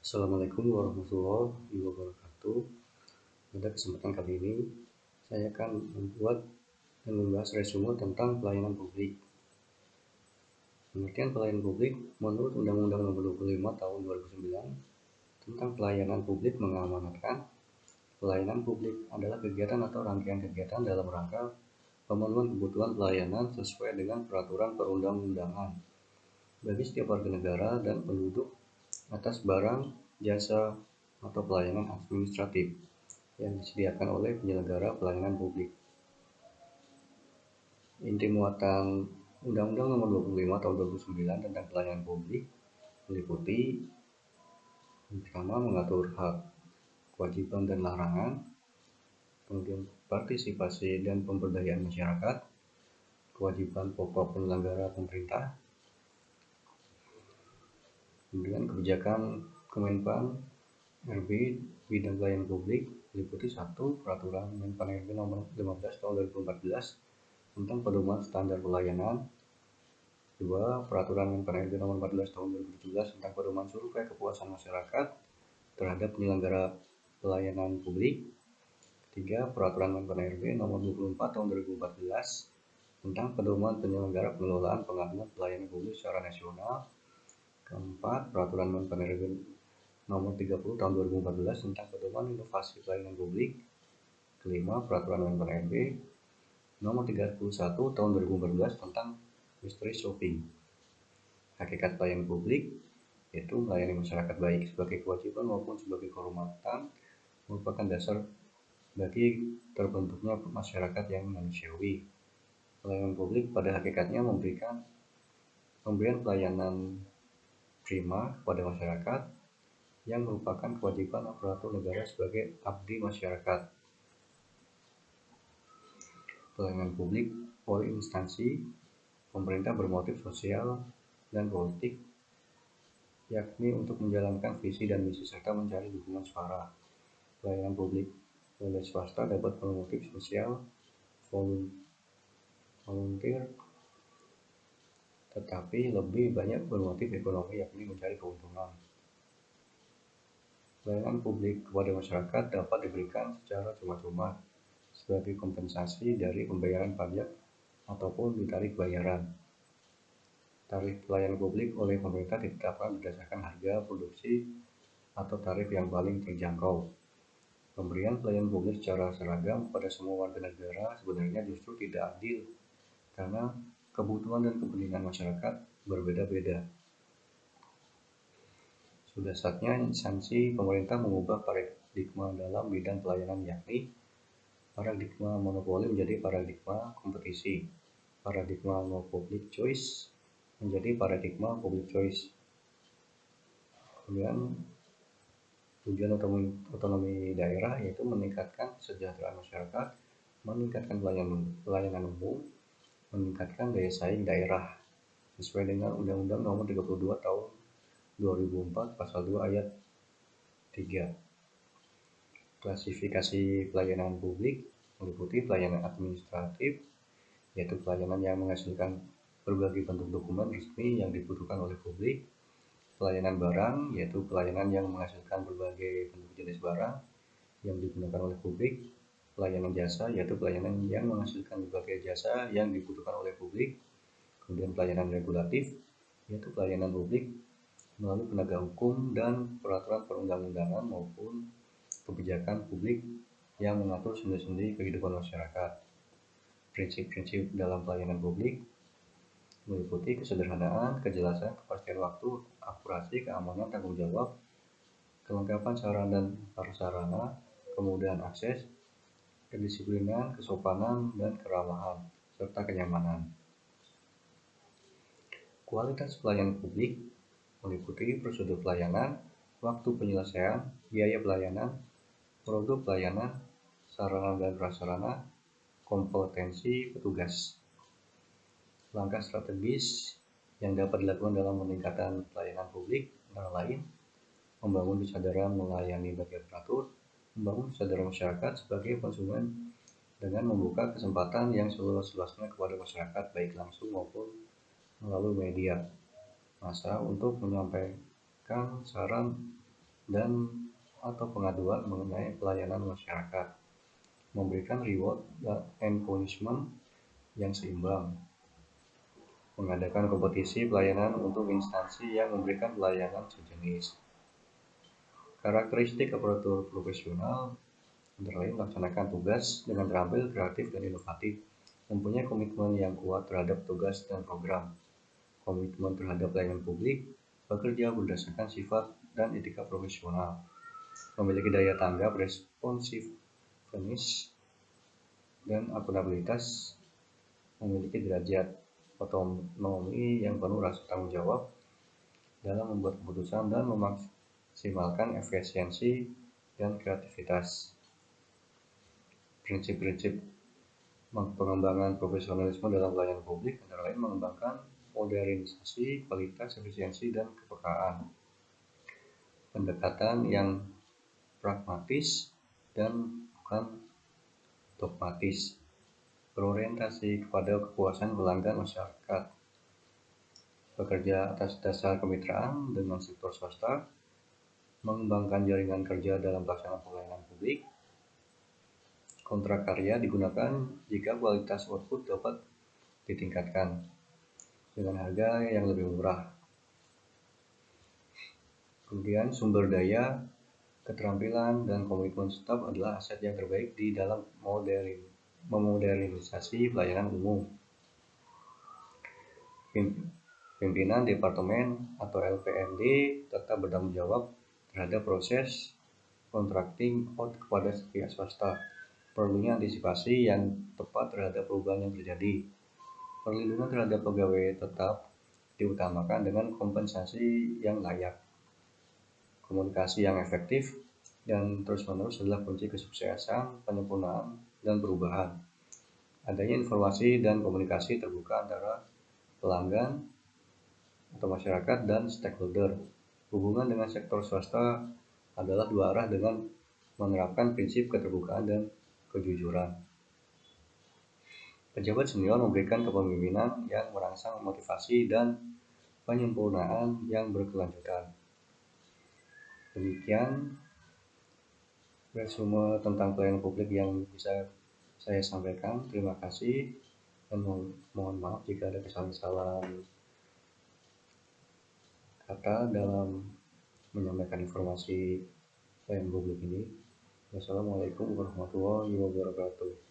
Assalamualaikum warahmatullahi wabarakatuh. Pada kesempatan kali ini, saya akan membuat dan membahas resume tentang pelayanan publik. Pengertian pelayanan publik menurut Undang-Undang Nomor 25 Tahun 2009 tentang pelayanan publik mengamanatkan pelayanan publik adalah kegiatan atau rangkaian kegiatan dalam rangka pemenuhan kebutuhan pelayanan sesuai dengan peraturan perundang-undangan bagi setiap warga negara dan penduduk atas barang, jasa, atau pelayanan administratif yang disediakan oleh penyelenggara pelayanan publik. Inti muatan Undang-Undang Nomor 25 Tahun 2009 tentang pelayanan publik meliputi yang pertama mengatur hak, kewajiban dan larangan, kemudian partisipasi dan pemberdayaan masyarakat, kewajiban pokok penyelenggara pemerintah, kemudian kebijakan Kemenpan RB bidang pelayanan publik meliputi 1. Peraturan Menpan RB nomor 15 tahun 2014 tentang pedoman standar pelayanan. 2. Peraturan Menpan RB nomor 14 tahun 2017 tentang pedoman survei kepuasan masyarakat terhadap penyelenggara pelayanan publik. 3. Peraturan Menpan RB nomor 24 tahun 2014 tentang pedoman penyelenggara pengelolaan pengadaan pelayanan publik secara nasional. 4. Peraturan Menpan RB nomor 30 tahun 2014 tentang pedoman inovasi pelayanan publik. 5. Peraturan Menpan RB nomor 31 tahun 2014 tentang mystery shopping. Hakikat pelayanan publik yaitu melayani masyarakat baik sebagai kewajiban maupun sebagai kehormatan merupakan dasar bagi terbentuknya masyarakat yang manusiawi. Pelayanan publik pada hakikatnya pemberian pelayanan prima kepada masyarakat yang merupakan kewajiban aparatur negara sebagai abdi masyarakat. Pelayanan publik oleh instansi pemerintah bermotif sosial dan politik, yakni untuk menjalankan visi dan misi serta mencari dukungan suara. Pelayanan publik oleh swasta dapat bermotif sosial, volunteer, tetapi lebih banyak bermotif ekonomi, yakni mencari keuntungan. Pelayanan publik kepada masyarakat dapat diberikan secara cuma-cuma sebagai kompensasi dari pembayaran pajak ataupun di tarif bayaran. Tarif pelayanan publik oleh pemerintah ditetapkan berdasarkan harga produksi atau tarif yang paling terjangkau. Pemberian pelayanan publik secara seragam kepada semua warga negara sebenarnya justru tidak adil karena kebutuhan dan kepentingan masyarakat berbeda-beda. Sudah saatnya instansi pemerintah mengubah paradigma dalam bidang pelayanan, yakni paradigma monopoli menjadi paradigma kompetisi, paradigma no public choice menjadi paradigma public choice. Kemudian tujuan otonomi daerah yaitu meningkatkan kesejahteraan masyarakat, meningkatkan pelayanan umum, meningkatkan daya saing daerah sesuai dengan Undang-Undang Nomor 32 Tahun 2004 Pasal 2 Ayat 3. Klasifikasi pelayanan publik meliputi pelayanan administratif, yaitu pelayanan yang menghasilkan berbagai bentuk dokumen resmi yang dibutuhkan oleh publik. Pelayanan barang, yaitu pelayanan yang menghasilkan berbagai bentuk jenis barang yang digunakan oleh publik. Pelayanan jasa, yaitu pelayanan yang menghasilkan berbagai jasa yang dibutuhkan oleh publik. Kemudian pelayanan regulatif, yaitu pelayanan publik melalui penegak hukum dan peraturan perundang-undangan maupun kebijakan publik yang mengatur sendi-sendi kehidupan masyarakat. Prinsip-prinsip dalam pelayanan publik meliputi kesederhanaan, kejelasan, kepastian waktu, akurasi, keamanan, tanggung jawab, kelengkapan sarana dan prasarana, kemudahan akses, kedisiplinan, kesopanan, dan keramahan, serta kenyamanan. Kualitas pelayanan publik meliputi prosedur pelayanan, waktu penyelesaian, biaya pelayanan, produk pelayanan, sarana dan prasarana, kompetensi petugas. Langkah strategis yang dapat dilakukan dalam meningkatkan pelayanan publik antara lain membangun kesadaran melayani bagi aparatur, membangun kesadaran masyarakat sebagai konsumen dengan membuka kesempatan yang seluas-luasnya kepada masyarakat baik langsung maupun melalui media massa untuk menyampaikan saran dan atau pengaduan mengenai pelayanan masyarakat, memberikan reward and punishment yang seimbang, mengadakan kompetisi pelayanan untuk instansi yang memberikan pelayanan sejenis. Karakteristik aparatur profesional antara lain melaksanakan tugas dengan terampil, kreatif, dan inovatif, mempunyai komitmen yang kuat terhadap tugas dan program, komitmen terhadap pelayanan publik, bekerja berdasarkan sifat dan etika profesional, memiliki daya tanggap, responsiveness, dan akuntabilitas, memiliki derajat otonomi yang penuh rasa tanggung jawab dalam membuat keputusan dan memaksimalkan efisiensi dan kreativitas. Prinsip-prinsip pengembangan profesionalisme dalam pelayanan publik antara lain mengembangkan modernisasi, kualitas, efisiensi, dan kepekaan, pendekatan yang pragmatis dan bukan dogmatis, berorientasi kepada kepuasan pelanggan masyarakat, bekerja atas dasar kemitraan dengan sektor swasta, mengembangkan jaringan kerja dalam pelaksanaan pelayanan publik. Kontrak karya digunakan jika kualitas output dapat ditingkatkan dengan harga yang lebih murah. Kemudian sumber daya, keterampilan, dan komitmen staf adalah aset yang terbaik di dalam memodernisasi pelayanan umum. Pimpinan Departemen atau LPMD tetap bertanggung jawab terhadap proses contracting out kepada pihak swasta. Perlunya antisipasi yang tepat terhadap perubahan yang terjadi. Perlindungan terhadap pegawai tetap diutamakan dengan kompensasi yang layak. Komunikasi yang efektif dan terus-menerus adalah kunci kesuksesan, penyempurnaan, dan perubahan. Adanya informasi dan komunikasi terbuka antara pelanggan atau masyarakat dan stakeholder. Hubungan dengan sektor swasta adalah dua arah dengan menerapkan prinsip keterbukaan dan kejujuran. Pejabat senior memberikan kepemimpinan yang merangsang motivasi dan penyempurnaan yang berkelanjutan. Demikian resume tentang pelayanan publik yang bisa saya sampaikan. Terima kasih dan mohon maaf jika ada kesalahan kata dalam menyampaikan informasi pelayanan publik ini. Wassalamualaikum warahmatullahi wabarakatuh.